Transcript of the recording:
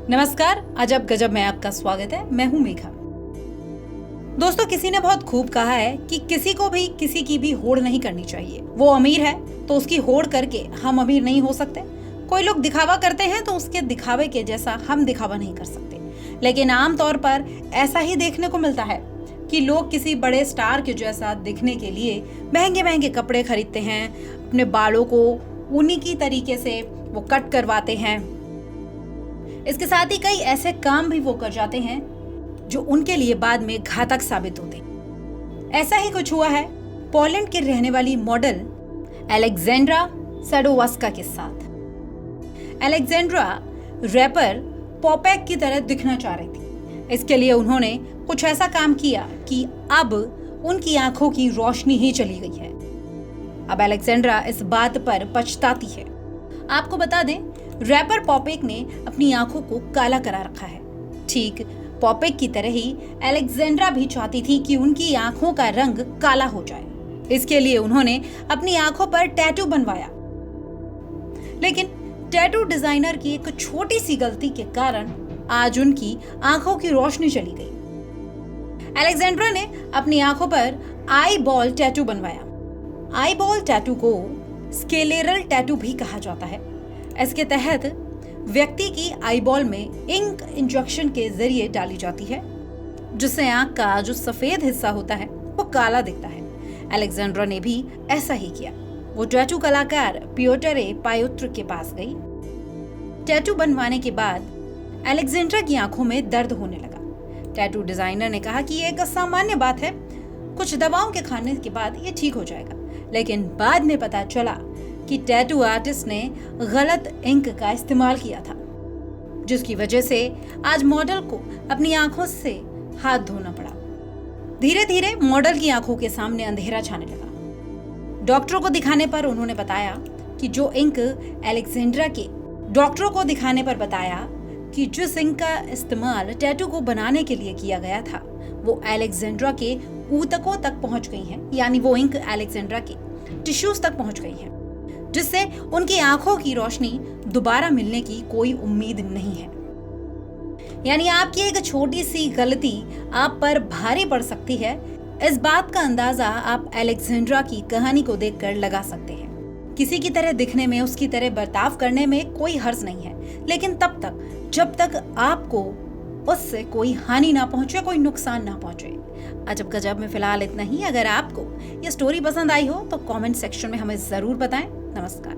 नमस्कार, अजब गजब में आपका स्वागत है। मैं हूं मेघा। दोस्तों, किसी ने बहुत खूब कहा है कि किसी को भी किसी की भी होड़ नहीं करनी चाहिए। वो अमीर है तो उसकी होड़ करके हम अमीर नहीं हो सकते। कोई लोग दिखावा करते हैं तो उसके दिखावे के जैसा हम दिखावा नहीं कर सकते। लेकिन आमतौर पर ऐसा ही देखने को मिलता है कि लोग किसी बड़े स्टार के जैसा दिखने के लिए महंगे महंगे कपड़े खरीदते हैं, अपने बालों को उन्हीं की तरीके से वो कट करवाते हैं। इसके साथ ही कई ऐसे काम भी वो कर जाते हैं जो उनके लिए बाद में घातक साबित होते हैं। ऐसा ही कुछ हुआ है पोलैंड के रहने वाली मॉडल अलेक्जेंड्रा सडोवस्का के साथ। अलेक्जेंड्रा रैपर पॉपेक की तरह दिखना चाह रही थी। इसके लिए उन्होंने कुछ ऐसा काम किया कि अब उनकी आंखों की रोशनी ही चली गई है। अब अलेक्जेंड्रा इस बात पर पछताती है। आपको बता दें, रैपर पॉपेक ने अपनी आंखों को काला करा रखा है। ठीक पॉपेक की तरह ही अलेक्जेंड्रा भी चाहती थी कि उनकी आंखों का रंग काला हो जाए। इसके लिए उन्होंने अपनी आंखों पर टैटू बनवाया। लेकिन टैटू डिजाइनर की एक छोटी सी गलती के कारण आज उनकी आंखों की रोशनी चली गई। अलेक्जेंड्रा ने अपनी आंखों पर आई बॉल टैटू बनवाया। आई बॉल टैटू को स्केलेरल टैटू भी कहा जाता है। इसके तहत व्यक्ति की आईबॉल में इंक इंजेक्शन के जरिए डाली जाती है, जिससे आंख का जो सफेद हिस्सा होता है वो काला दिखता है। अलेक्जेंड्रा ने भी ऐसा ही किया। वो टैटू कलाकार पियोटरे पायोत्र के पास गई। टैटू बनवाने के बाद अलेक्जेंड्रा की आंखों में दर्द होने लगा। टैटू डिजाइनर ने कहा कि ये एक सामान्य बात है, कुछ दवाओं के खाने के बाद ये ठीक हो जाएगा। लेकिन बाद में पता चला कि टैटू आर्टिस्ट ने गलत इंक का इस्तेमाल किया था, जिसकी वजह से आज मॉडल को अपनी आंखों से हाथ धोना पड़ा। धीरे धीरे मॉडल की आंखों के सामने अंधेरा छाने लगा। डॉक्टरों को दिखाने पर उन्होंने बताया कि जिस इंक का इस्तेमाल टैटू को बनाने के लिए किया गया था वो अलेक्जेंड्रा के ऊतकों तक पहुंच गई है, यानी वो इंक अलेक्जेंड्रा के टिश्यूज तक पहुंच गई है, जिससे उनकी आंखों की रोशनी दोबारा मिलने की कोई उम्मीद नहीं है। यानी आपकी एक छोटी सी गलती आप पर भारी पड़ सकती है। इस बात का अंदाजा आप अलेक्जेंड्रा की कहानी को देखकर लगा सकते हैं। किसी की तरह दिखने में, उसकी तरह बर्ताव करने में कोई हर्ज नहीं है, लेकिन तब तक जब तक आपको उससे कोई हानि ना पहुंचे, कोई नुकसान ना पहुंचे। अजब गजब में फिलहाल इतना ही। अगर आपको ये स्टोरी पसंद आई हो तो कमेंट सेक्शन में हमें जरूर बताएं। नमस्कार।